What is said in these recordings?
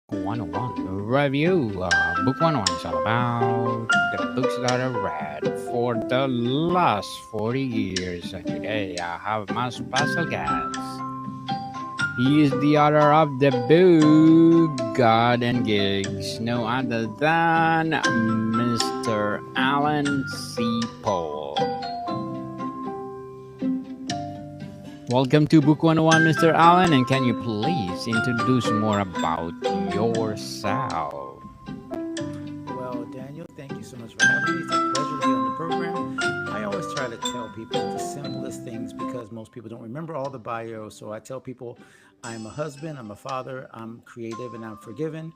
Book 101 review. Book 101 is all about the books that I read for the last 40 years. And today I have my special guest. He is the author of the book God and Gigs, no other than Mr. Alan C. Paul. Welcome to Book 101, Mr. Allen, and can you please introduce more about yourself? Well, Daniel, thank you so much for having me. It's a pleasure to be on the program. I always try to tell people the simplest things because most people don't remember all the bio. So I tell people I'm a husband, I'm a father, I'm creative, and I'm forgiven.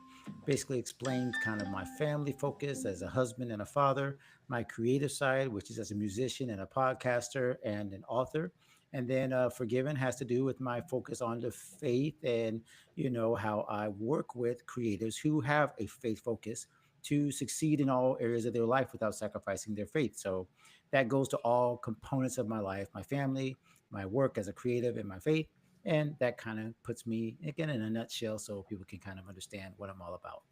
Basically, explains kind of my family focus as a husband and a father, my creative side, which is as a musician and a podcaster and an author. And then forgiven has to do with my focus on the faith and how I work with creatives who have a faith focus to succeed in all areas of their life without sacrificing their faith. So that goes to all components of my life, my family, my work as a creative, and my faith. And that kind of puts me, again, in a nutshell so people can kind of understand what I'm all about.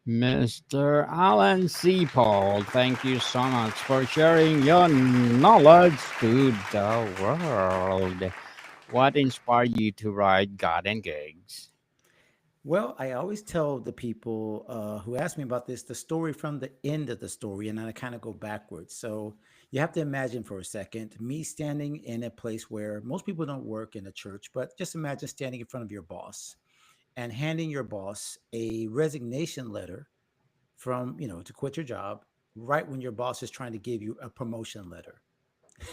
Mr. Alan C. Paul, thank you so much for sharing your knowledge to the world. What inspired you to write God and Gigs? Well, I always tell the people who ask me about this the story from the end of the story, and then I kind of go backwards. So you have to imagine for a second me standing in a place where most people don't work in a church, but just imagine standing in front of your boss and handing your boss a resignation letter from, to quit your job right when your boss is trying to give you a promotion letter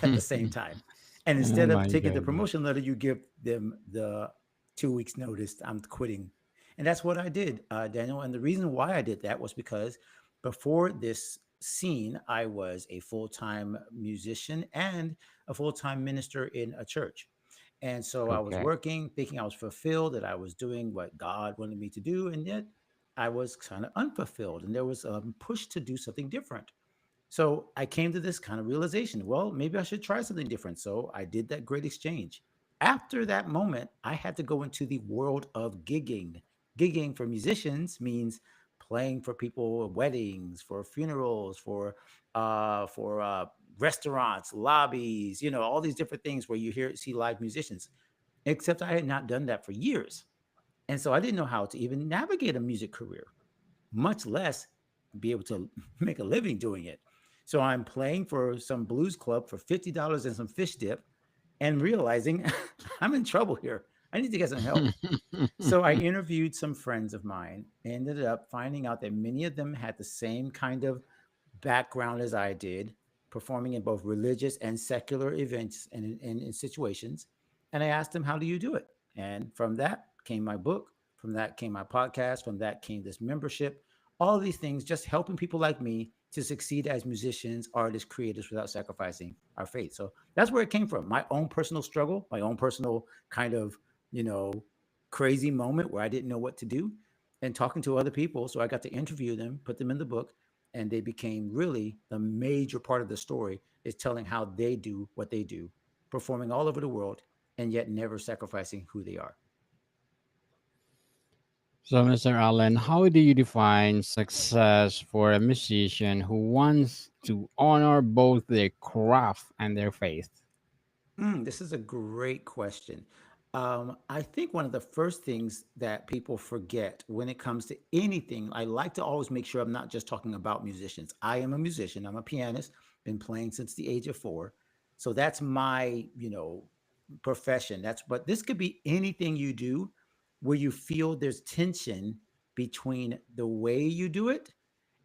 at the same time. And Oh instead of my taking the God. promotion letter, you give them the 2 weeks notice. I'm quitting. And that's what I did, Daniel. And the reason why I did that was because before this scene, I was a full time musician and a full time minister in a church. And so I was Okay. working, thinking I was fulfilled, that I was doing what God wanted me to do. And yet I was kind of unfulfilled. And there was a push to do something different. So I came to this kind of realization. Well, maybe I should try something different. So I did that great exchange. After that moment, I had to go into the world of gigging. Gigging for musicians means playing for people, weddings, for funerals, for restaurants, lobbies, all these different things where you see live musicians. Except I had not done that for years. And so I didn't know how to even navigate a music career, much less be able to make a living doing it. So I'm playing for some blues club for $50 and some fish dip and realizing I'm in trouble here. I need to get some help. So I interviewed some friends of mine, ended up finding out that many of them had the same kind of background as I did, performing in both religious and secular events and in situations. And I asked them, how do you do it? And from that came my book. From that came my podcast. From that came this membership. All of these things just helping people like me to succeed as musicians, artists, creators without sacrificing our faith. So that's where it came from. My own personal struggle, my own personal kind of, you know, crazy moment where I didn't know what to do and talking to other people. So I got to interview them, put them in the book, and they became really the major part of the story is telling how they do what they do, performing all over the world and yet never sacrificing who they are. So, Mr. Allen, how do you define success for a musician who wants to honor both their craft and their faith? This is a great question. I think one of the first things that people forget when it comes to anything, I like to always make sure I'm not just talking about musicians. I am a musician, I'm a pianist, been playing since the age of 4. So that's my, profession. But this could be anything you do where you feel there's tension between the way you do it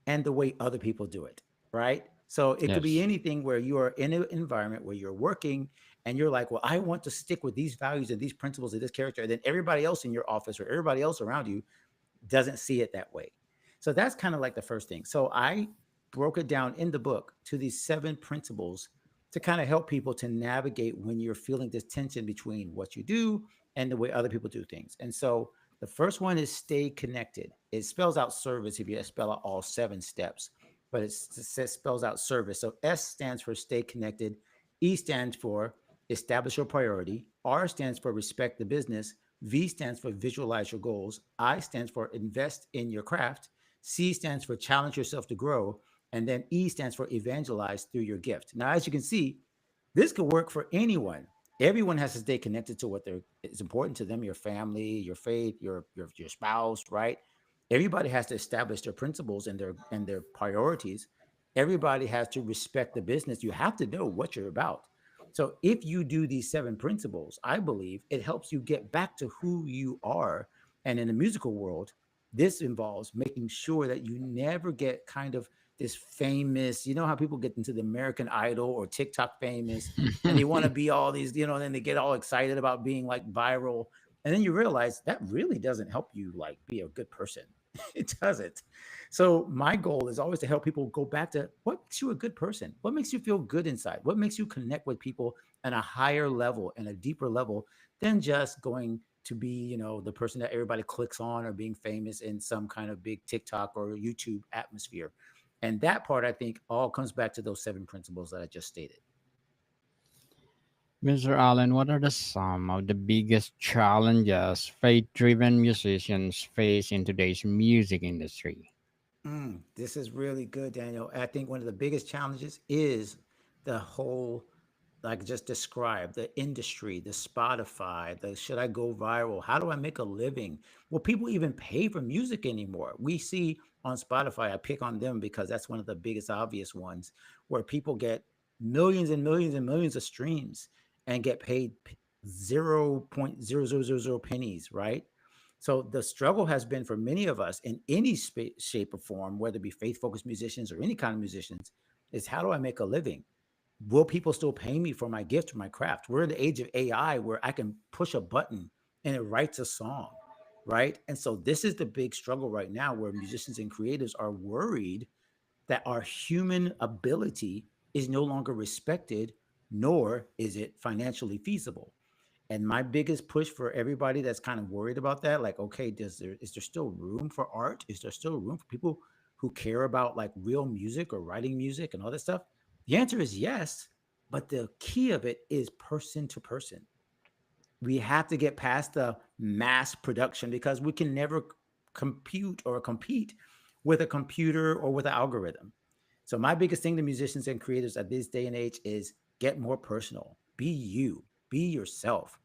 and the way other people do it, right? So it could be Yes. anything where you are in an environment where you're working and you're like, well, I want to stick with these values and these principles of this character. And then everybody else in your office or everybody else around you doesn't see it that way. So that's kind of like the first thing. So I broke it down in the book to these 7 principles to kind of help people to navigate when you're feeling this tension between what you do and the way other people do things. And so the first one is stay connected. It spells out service if you spell out all 7 steps, but spells out service. So S stands for stay connected. E stands for establish your priority. R stands for respect the business. V stands for visualize your goals. I stands for invest in your craft. C stands for challenge yourself to grow. And then E stands for evangelize through your gift. Now, as you can see, this could work for anyone. Everyone has to stay connected to what is important to them, your family, your faith, your spouse, right? Everybody has to establish their principles and their priorities. Everybody has to respect the business. You have to know what you're about. So if you do these seven principles, I believe it helps you get back to who you are. And in the musical world, this involves making sure that you never get kind of this famous, you know how people get into the American Idol or TikTok famous and they want to be all these, then they get all excited about being like viral. And then you realize that really doesn't help you like be a good person. It doesn't. So my goal is always to help people go back to what makes you a good person? What makes you feel good inside? What makes you connect with people at a higher level and a deeper level than just going to be, the person that everybody clicks on or being famous in some kind of big TikTok or YouTube atmosphere. And that part, I think, all comes back to those seven principles that I just stated. Mr. Allen, what are some of the biggest challenges faith-driven musicians face in today's music industry? This is really good, Daniel. I think one of the biggest challenges is the whole, like I just described, the industry, the Spotify, the should I go viral? How do I make a living? Well, people even pay for music anymore. We see on Spotify, I pick on them because that's one of the biggest obvious ones where people get millions and millions and millions of streams and get paid 0.0000 pennies, right? So the struggle has been for many of us in any shape or form, whether it be faith focused musicians or any kind of musicians, is how do I make a living? Will people still pay me for my gift or my craft? We're in the age of AI where I can push a button and it writes a song, right? And so this is the big struggle right now where musicians and creatives are worried that our human ability is no longer respected, nor is it financially feasible. And my biggest push for everybody that's kind of worried about that, like, okay, is there still room for art? Is there still room for people who care about like real music or writing music and all that stuff? The answer is yes, but the key of it is person to person. We have to get past the mass production because we can never compute or compete with a computer or with an algorithm. So my biggest thing to musicians and creators at this day and age is get more personal. Be you, be yourself.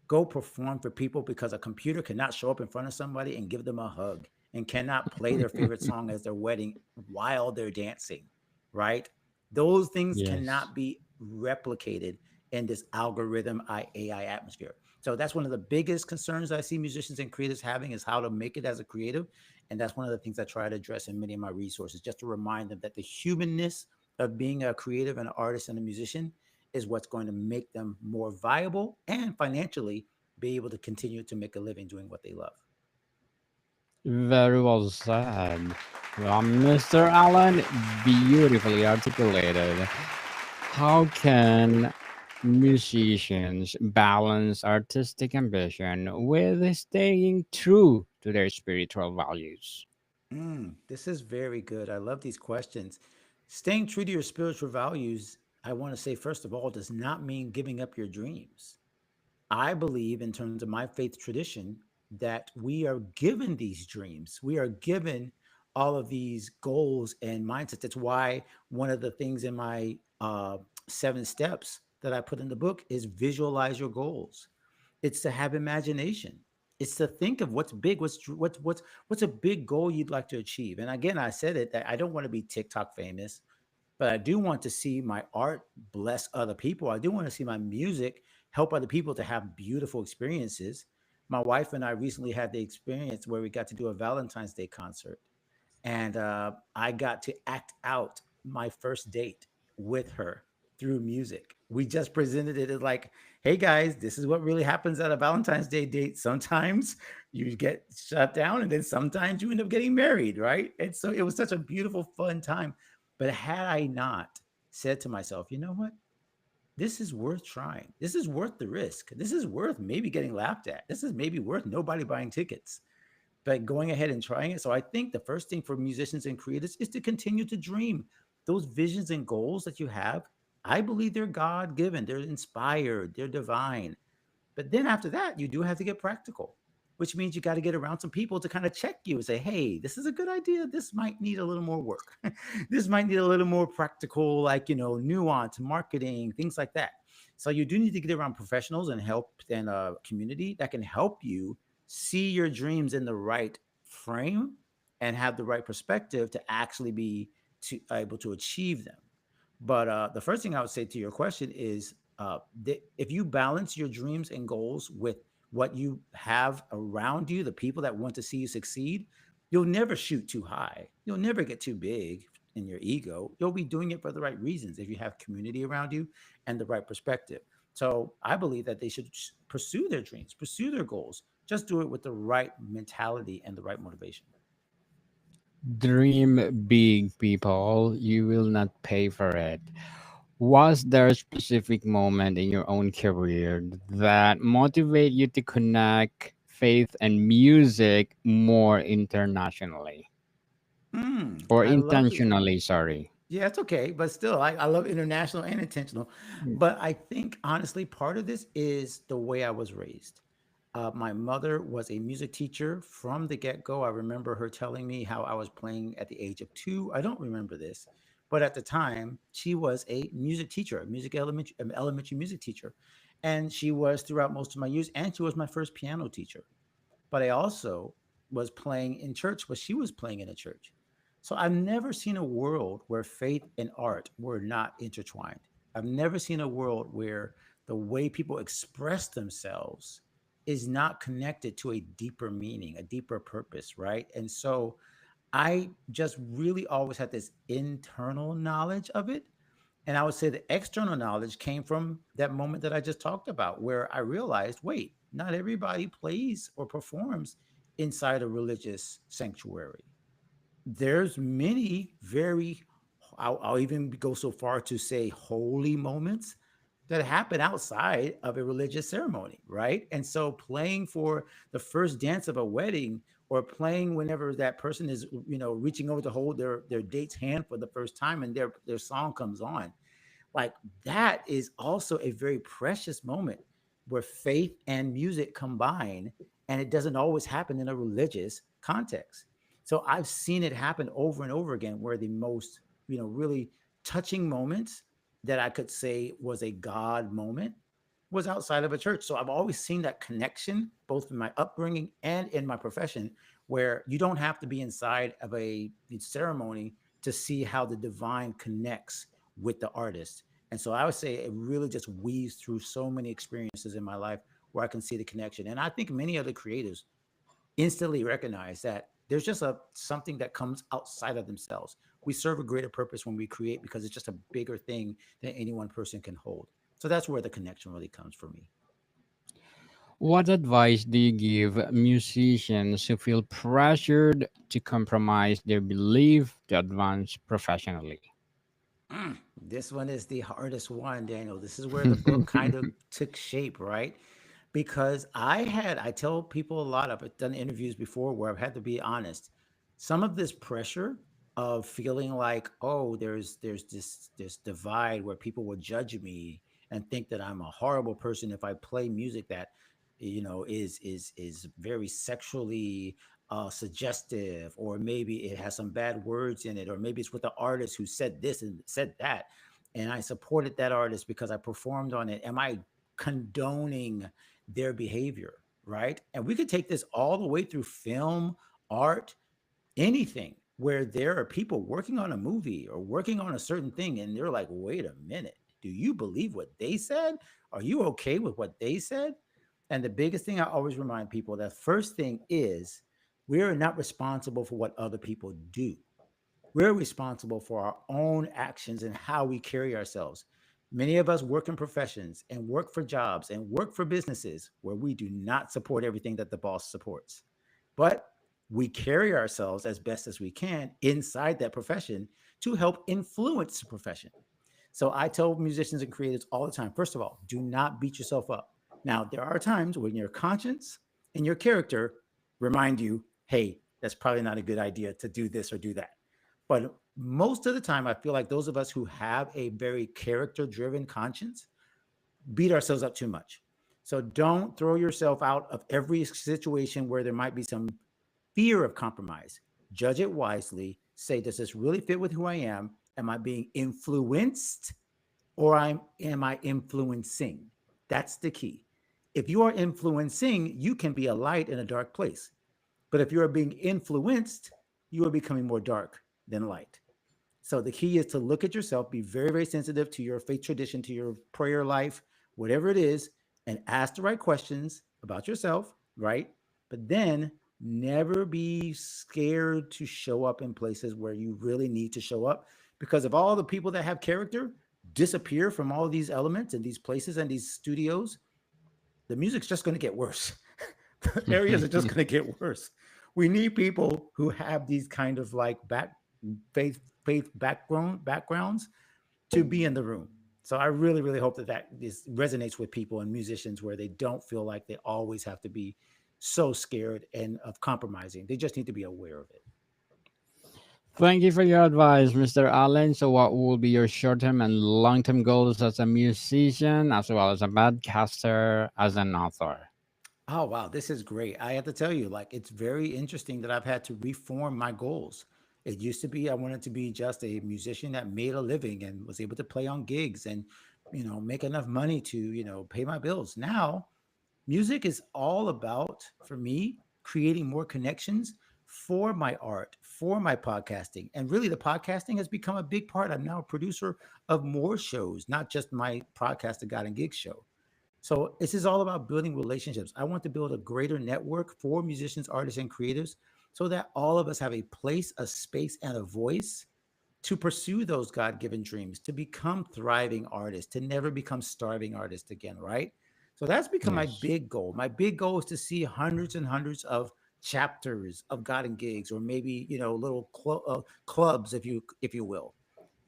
Go perform for people because a computer cannot show up in front of somebody and give them a hug and cannot play their favorite song as they're wedding while they're dancing, right? Those things Yes. cannot be replicated in this algorithm AI atmosphere. So that's one of the biggest concerns I see musicians and creators having is how to make it as a creative. And that's one of the things I try to address in many of my resources, just to remind them that the humanness of being a creative and an artist and a musician is what's going to make them more viable and financially be able to continue to make a living doing what they love. Very well said. Well, Mr. Allen, beautifully articulated. How can musicians balance artistic ambition with staying true to their spiritual values? This is very good. I love these questions. Staying true to your spiritual values, I want to say, first of all, does not mean giving up your dreams. I believe, in terms of my faith tradition, that we are given these dreams. We are given all of these goals and mindsets. That's why one of the things in my seven steps that I put in the book is visualize your goals. It's to have imagination. It's to think of what's big, what's a big goal you'd like to achieve. And again, I said it that I don't want to be TikTok famous, but I do want to see my art bless other people. I do want to see my music help other people to have beautiful experiences. My wife and I recently had the experience where we got to do a Valentine's Day concert, and I got to act out my first date with her through music. We just presented it as like, hey guys, this is what really happens at a Valentine's Day date. Sometimes you get shut down, and then sometimes you end up getting married, right? And so it was such a beautiful, fun time. But had I not said to myself, you know what? This is worth trying. This is worth the risk. This is worth maybe getting laughed at. This is maybe worth nobody buying tickets, but going ahead and trying it. So I think the first thing for musicians and creators is to continue to dream. Those visions and goals that you have, I believe they're God given, they're inspired, they're divine. But then after that, you do have to get practical. which means you got to get around some people to kind of check you and say, hey, this is a good idea. This might need a little more work. This might need a little more practical, like, nuance, marketing, things like that. So you do need to get around professionals and help and a community that can help you see your dreams in the right frame and have the right perspective to actually be able to achieve them. But the first thing I would say to your question is if you balance your dreams and goals with what you have around you, the people that want to see you succeed, you'll never shoot too high. You'll never get too big in your ego. You'll be doing it for the right reasons if you have community around you and the right perspective. So I believe that they should pursue their dreams, pursue their goals. Just do it with the right mentality and the right motivation. Dream big, people. You will not pay for it. Was there a specific moment in your own career that motivate you to connect faith and music more internationally or I love the intentionally? Sorry. Yeah, it's okay, but still, I love international and intentional. But I think honestly, part of this is the way I was raised. My mother was a music teacher from the get go. I remember her telling me how I was playing at the age of 2. I don't remember this, but at the time, she was a music teacher, a elementary music teacher, and she was throughout most of my years. And she was my first piano teacher. But I also was playing in church, but she was playing in a church. So I've never seen a world where faith and art were not intertwined. I've never seen a world where the way people express themselves is not connected to a deeper meaning, a deeper purpose, right? And so I just really always had this internal knowledge of it. And I would say the external knowledge came from that moment that I just talked about, where I realized, wait, not everybody plays or performs inside a religious sanctuary. There's many very, I'll even go so far to say holy moments that happen outside of a religious ceremony, right? And so playing for the first dance of a wedding or playing whenever that person is, reaching over to hold their date's hand for the first time and their song comes on, like that is also a very precious moment where faith and music combine, and it doesn't always happen in a religious context. So I've seen it happen over and over again where the most, really touching moments that I could say was a God moment was outside of a church. So I've always seen that connection, both in my upbringing and in my profession, where you don't have to be inside of a ceremony to see how the divine connects with the artist. And so I would say it really just weaves through so many experiences in my life where I can see the connection. And I think many other creatives instantly recognize that there's just a something that comes outside of themselves. We serve a greater purpose when we create because it's just a bigger thing than any one person can hold. So that's where the connection really comes for me. What advice do you give musicians who feel pressured to compromise their belief to advance professionally? This one is the hardest one, Daniel. This is where the book kind of took shape, right? Because I tell people a lot, I've done interviews before where I've had to be honest. Some of this pressure of feeling like, oh, there's this divide where people will judge me and think that I'm a horrible person if I play music that is very sexually suggestive, or maybe it has some bad words in it, or maybe it's with the artist who said this and said that, and I supported that artist because I performed on it. Am I condoning their behavior? Right. And we could take this all the way through film, art, anything where there are people working on a movie or working on a certain thing, and they're like, wait a minute, do you believe what they said? Are you okay with what they said? And the biggest thing I always remind people, that first thing is we are not responsible for what other people do. We're responsible for our own actions and how we carry ourselves. Many of us work in professions and work for jobs and work for businesses where we do not support everything that the boss supports. But we carry ourselves as best as we can inside that profession to help influence the profession. So I tell musicians and creators all the time, first of all, do not beat yourself up. Now, there are times when your conscience and your character remind you, hey, that's probably not a good idea to do this or do that. But most of the time, I feel like those of us who have a very character driven conscience beat ourselves up too much. So don't throw yourself out of every situation where there might be some fear of compromise. Judge it wisely. Say, does this really fit with who I am? Am I being influenced or am I influencing? That's the key. If you are influencing, you can be a light in a dark place. But if you are being influenced, you are becoming more dark than light. So the key is to look at yourself, be very, very sensitive to your faith tradition, to your prayer life, whatever it is, and ask the right questions about yourself, right? But then never be scared to show up in places where you really need to show up. Because if all the people that have character disappear from all these elements and these places and these studios, the music's just going to get worse. The areas are just going to get worse. We need people who have these kind of like faith backgrounds to be in the room. So I really, really hope that this resonates with people and musicians where they don't feel like they always have to be so scared and of compromising. They just need to be aware of it. Thank you for your advice, Mr. Allen. So, what will be your short term and long term goals as a musician, as well as a podcaster, as an author? Oh wow, this is great. I have to tell you, like it's very interesting that I've had to reform my goals. It used to be I wanted to be just a musician that made a living and was able to play on gigs and make enough money to, pay my bills. Now, music is all about for me creating more connections for my art, for my podcasting. And really the podcasting has become a big part. I'm now a producer of more shows, not just my podcast, the God and Gigs show. So this is all about building relationships. I want to build a greater network for musicians, artists, and creatives so that all of us have a place, a space, and a voice to pursue those God-given dreams, to become thriving artists, to never become starving artists again, right? So that's become my Yes. big goal. My big goal is to see hundreds and hundreds of chapters of God and Gigs, or maybe little clubs, if you will,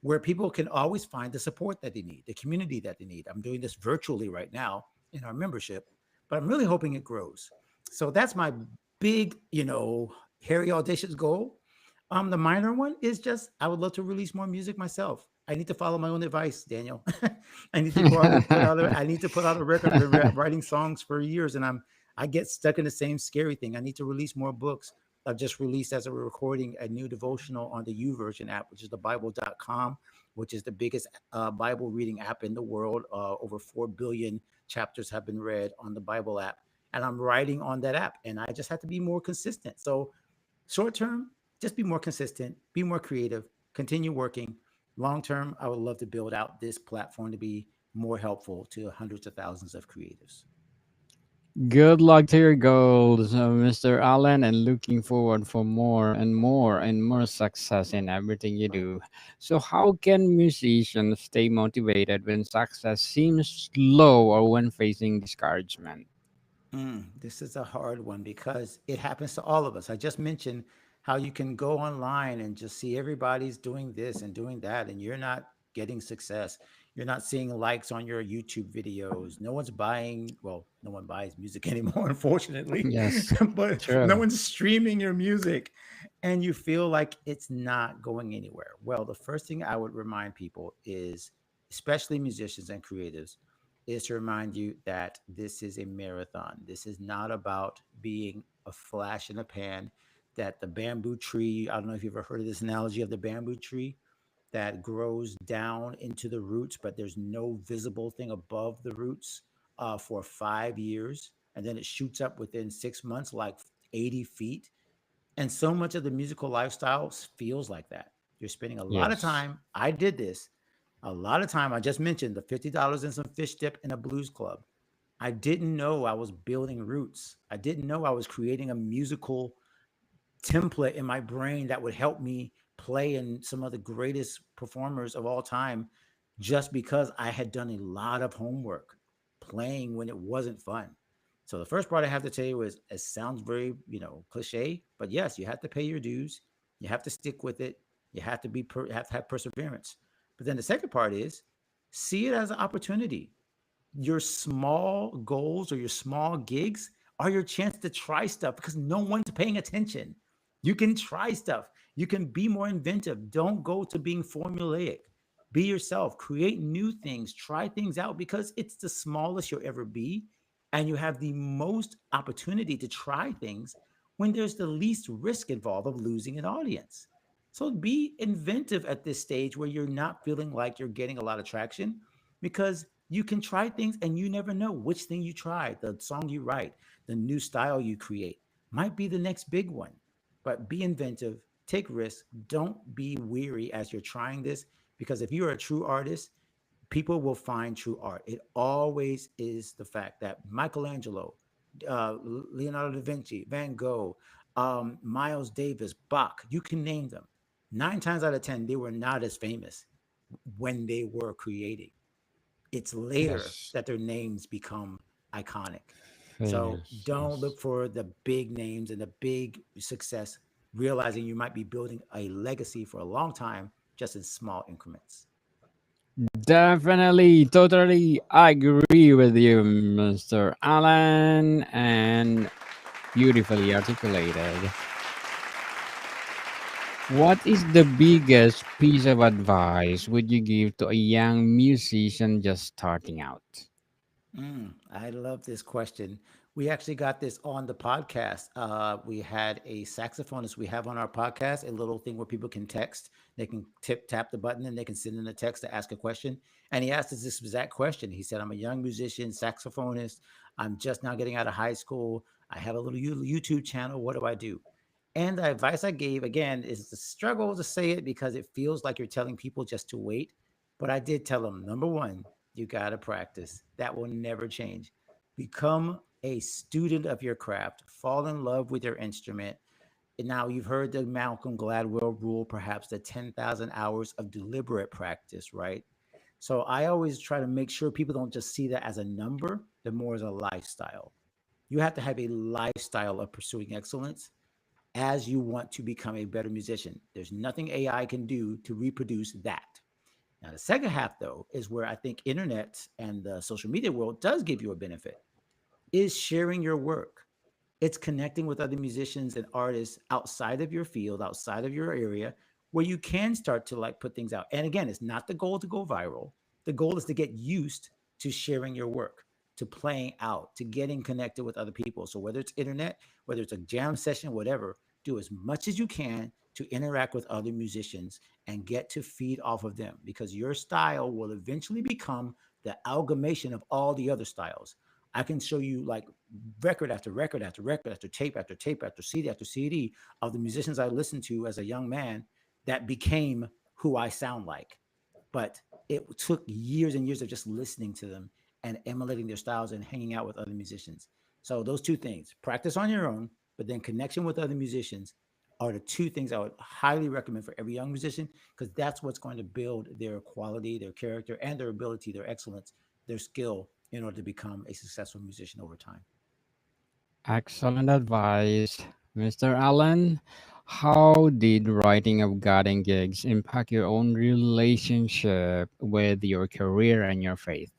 where people can always find the support that they need, the community that they need. I'm doing this virtually right now in our membership, but I'm really hoping it grows. So that's my big, hairy, audacious goal. The minor one is just I would love to release more music myself. I need to follow my own advice, Daniel. I need to go out and put out a I need to put out a record. I've been writing songs for years and I get stuck in the same scary thing. I need to release more books. I've just released as a recording a new devotional on the YouVersion app, which is the Bible.com, which is the biggest Bible reading app in the world. Over 4 billion chapters have been read on the Bible app. And I'm writing on that app. And I just have to be more consistent. So short term, just be more consistent, be more creative, continue working. Long term, I would love to build out this platform to be more helpful to hundreds of thousands of creatives. Good luck to your goals, Mr. Allen, and looking forward for more and more and more success in everything you do. So, how can musicians stay motivated when success seems low or when facing discouragement? This is a hard one because it happens to all of us. I just mentioned how you can go online and just see everybody's doing this and doing that, and you're not getting success. You're not seeing likes on your YouTube videos. No one's buying, well, no one buys music anymore, unfortunately, Yes, but no true. one's streaming your music, and you feel like it's not going anywhere. Well, the first thing I would remind people is, especially musicians and creatives, is to remind you that this is a marathon. This is not about being a flash in a pan, that the bamboo tree, I don't know if you've ever heard of this analogy of the bamboo tree that grows down into the roots, but there's no visible thing above the roots for 5 years. And then it shoots up within 6 months, like 80 feet. And so much of the musical lifestyle feels like that. You're spending a lot of Yes. time. I did this a lot of time. I just mentioned the $50 and some fish dip in a blues club. I didn't know I was building roots. I didn't know I was creating a musical template in my brain that would help me play in some of the greatest performers of all time just because I had done a lot of homework playing when it wasn't fun. So the first part I have to tell you is it sounds very, cliche, but yes, you have to pay your dues. You have to stick with it. You have to have to have perseverance. But then the second part is see it as an opportunity. Your small goals or your small gigs are your chance to try stuff because no one's paying attention. You can try stuff. You can be more inventive. Don't go to being formulaic. Be yourself. Create new things. Try things out because it's the smallest you'll ever be. and you have the most opportunity to try things when there's the least risk involved of losing an audience. So be inventive at this stage where you're not feeling like you're getting a lot of traction, because you can try things and you never know which thing you try, the song you write, the new style you create might be the next big one. But be inventive, take risks, don't be weary as you're trying this, because if you're a true artist, people will find true art. It always is the fact that Michelangelo, Leonardo da Vinci, Van Gogh, Miles Davis, Bach, you can name them. 9 times out of 10, they were not as famous when they were creating. It's later Yes. that their names become iconic. So Yes. don't Yes. look for the big names and the big success, realizing you might be building a legacy for a long time just in small increments. Definitely, totally agree with you, Mr. Allen, and beautifully articulated. What is the biggest piece of advice would you give to a young musician just starting out? I love this question. We actually got this on the podcast. We had a saxophonist we have on our podcast, a little thing where people can text. They can tap the button and they can send in a text to ask a question. And he asked us this exact question. He said, I'm a young musician, saxophonist. I'm just now getting out of high school. I have a little YouTube channel. What do I do? And the advice I gave, again, is the struggle to say it because it feels like you're telling people just to wait. But I did tell them, number one, you got to practice. That will never change. Become a student of your craft. Fall in love with your instrument. And now you've heard the Malcolm Gladwell rule, perhaps the 10,000 hours of deliberate practice, right? So I always try to make sure people don't just see that as a number, but more as a lifestyle. You have to have a lifestyle of pursuing excellence as you want to become a better musician. There's nothing AI can do to reproduce that. Now, the second half, though, is where I think internet and the social media world does give you a benefit, is sharing your work. It's connecting with other musicians and artists outside of your field, outside of your area, where you can start to like put things out. And again, it's not the goal to go viral. The goal is to get used to sharing your work, to playing out, to getting connected with other people. So whether it's internet, whether it's a jam session, whatever, do as much as you can to interact with other musicians and get to feed off of them, because your style will eventually become the amalgamation of all the other styles. I can show you like record after record after record after tape after tape after CD of the musicians I listened to as a young man that became who I sound like. But it took years and years of just listening to them and emulating their styles and hanging out with other musicians. So those two things, practice on your own, but then connection with other musicians, are the two things I would highly recommend for every young musician, because that's what's going to build their quality, their character, and their ability, their excellence, their skill in order to become a successful musician over time. Excellent advice, Mr. Allen. How did writing of Garden Gigs impact your own relationship with your career and your faith?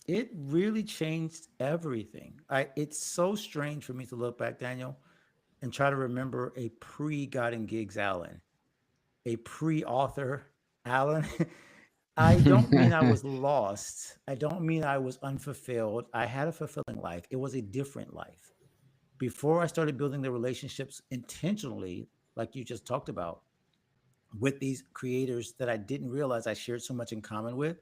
It really changed everything. It's so strange for me to look back, Daniel, and try to remember a pre-God and Gigs Allen, a pre-author Allen. I don't mean I was lost. I don't mean I was unfulfilled. I had a fulfilling life. It was a different life. Before I started building the relationships intentionally, like you just talked about, with these creators that I didn't realize I shared so much in common with,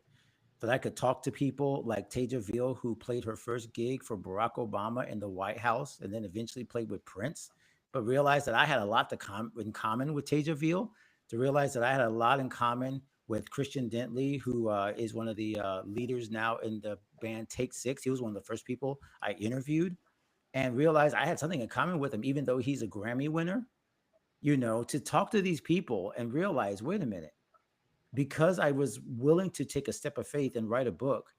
that I could talk to people like Taja Veal, who played her first gig for Barack Obama in the White House and then eventually played with Prince, but realized that I had a lot in common with Taja Veal, to realize that I had a lot in common with Christian Dentley, who is one of the leaders now in the band Take Six. He was one of the first people I interviewed, and realized I had something in common with him, even though he's a Grammy winner. To talk to these people and realize, wait a minute, because I was willing to take a step of faith and write a book,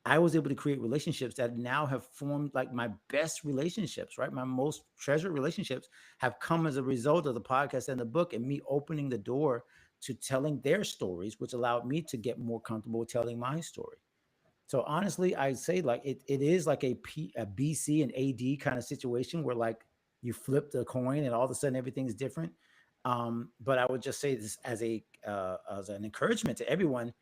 I was able to create relationships that now have formed like my best relationships, right? My most treasured relationships have come as a result of the podcast and the book, and me opening the door to telling their stories, which allowed me to get more comfortable with telling my story. So honestly, I'd say like it is like a BC and AD kind of situation where like you flip the coin and all of a sudden everything's different. But I would just say this as an encouragement to everyone: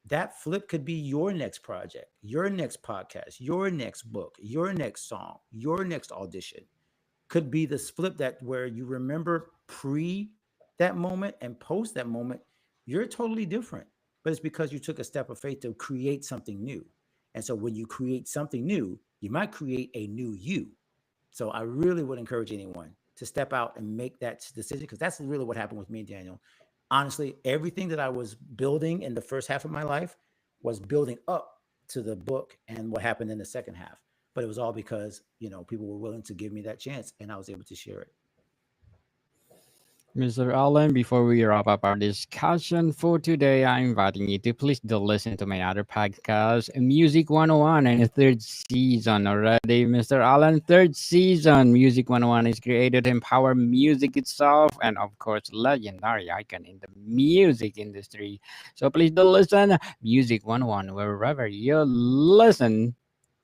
That flip could be your next project, your next podcast, your next book, your next song, your next audition. Could be this flip that where you remember pre that moment and post that moment, you're totally different. But it's because you took a step of faith to create something new. And so when you create something new, you might create a new you. So I really would encourage anyone to step out and make that decision because that's really what happened with me and Daniel. Honestly, everything that I was building in the first half of my life was building up to the book and what happened in the second half. But it was all because, people were willing to give me that chance and I was able to share it. Mr. Allen, before we wrap up our discussion for today, I'm inviting you to please do listen to my other podcast, Music 101, and the third season already. Mr. Allen, third season, Music 101 is created to empower music itself and, of course, legendary icon in the music industry. So please do listen, Music 101, wherever you listen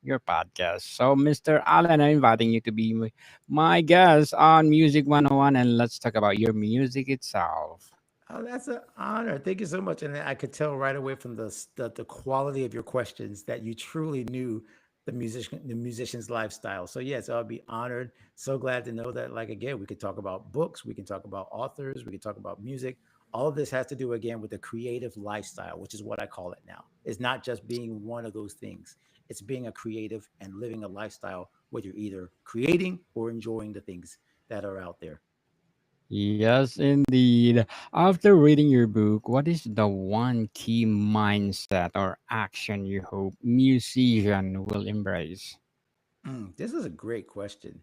your podcast. So, Mr. Allen, I'm inviting you to be my guest on Music 101 and let's talk about your music itself. Oh, that's an honor. Thank you so much. And I could tell right away from the quality of your questions that you truly knew the musician's lifestyle. So yes, I'll be honored. So glad to know that. Like again, we could talk about books, we can talk about authors, we can talk about music. All of this has to do again with the creative lifestyle, which is what I call it now. It's not just being one of those things. It's being a creative and living a lifestyle where you're either creating or enjoying the things that are out there. Yes, indeed. After reading your book, what is the one key mindset or action you hope musician will embrace? This is a great question.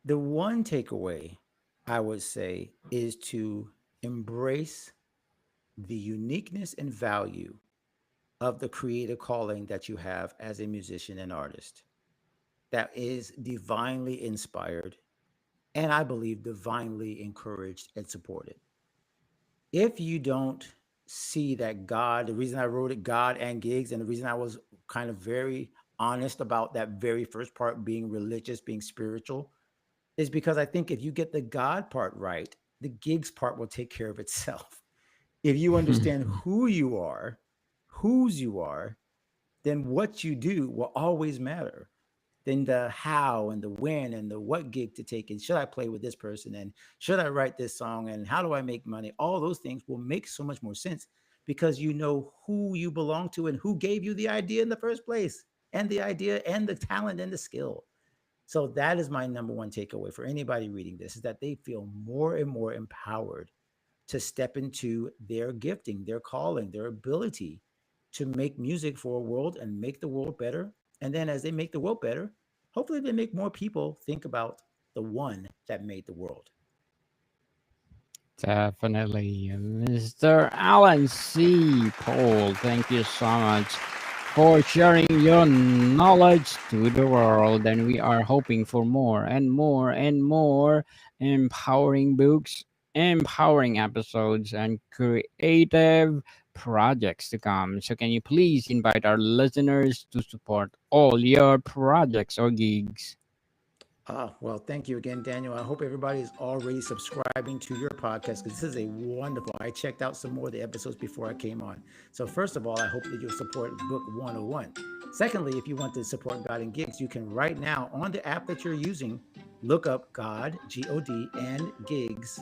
The one takeaway I would say is to embrace the uniqueness and value of the creative calling that you have as a musician and artist that is divinely inspired and I believe divinely encouraged and supported. If you don't see that God, the reason I wrote it, God and gigs, and the reason I was kind of very honest about that very first part being religious, being spiritual, is because I think if you get the God part right, the gigs part will take care of itself. If you understand who you are, whose you are, then what you do will always matter. Then the how and the when and the what gig to take and should I play with this person and should I write this song and how do I make money? All those things will make so much more sense because you know who you belong to and who gave you the idea in the first place and the idea and the talent and the skill. So that is my number one takeaway for anybody reading this is that they feel more and more empowered to step into their gifting, their calling, their ability to make music for a world and make the world better. And then as they make the world better, hopefully they make more people think about the one that made the world. Definitely. Mr. Alan C. Paul, thank you so much for sharing your knowledge to the world. And we are hoping for more and more and more empowering books, empowering episodes, and creative projects to come. So, can you please invite our listeners to support all your projects or gigs? Well, thank you again, Daniel. I hope everybody is already subscribing to your podcast because this is a wonderful. I checked out some more of the episodes before I came on. So, first of all, I hope that you'll support Book 101. Secondly, if you want to support God and Gigs, you can right now on the app that you're using, look up God, God, and Gigs.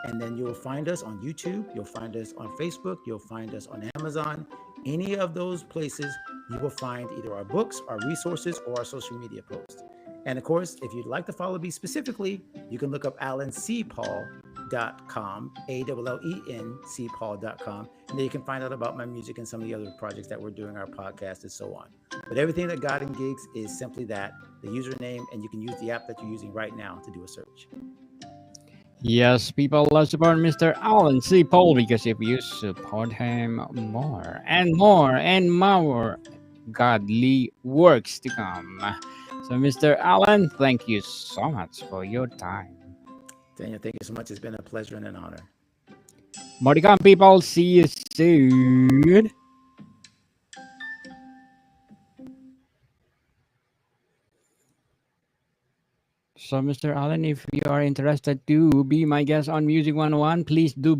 And then you'll find us on YouTube. You'll find us on Facebook. You'll find us on Amazon. Any of those places, you will find either our books, our resources, or our social media posts. And of course, if you'd like to follow me specifically, you can look up allencpaul.com, ALLENCpaul.com, and then you can find out about my music and some of the other projects that we're doing, our podcast, and so on. But everything that God and Gigs is simply that, the username, and you can use the app that you're using right now to do a search. Yes, people love support Mr. Alan C. Paul because if you support him more and more and more godly works to come. So, Mr. Allen, thank you so much for your time. Daniel, thank you so much. It's been a pleasure and an honor. More to come, people. See you soon. So, Mr. Allen, if you are interested to be my guest on Music 101, please do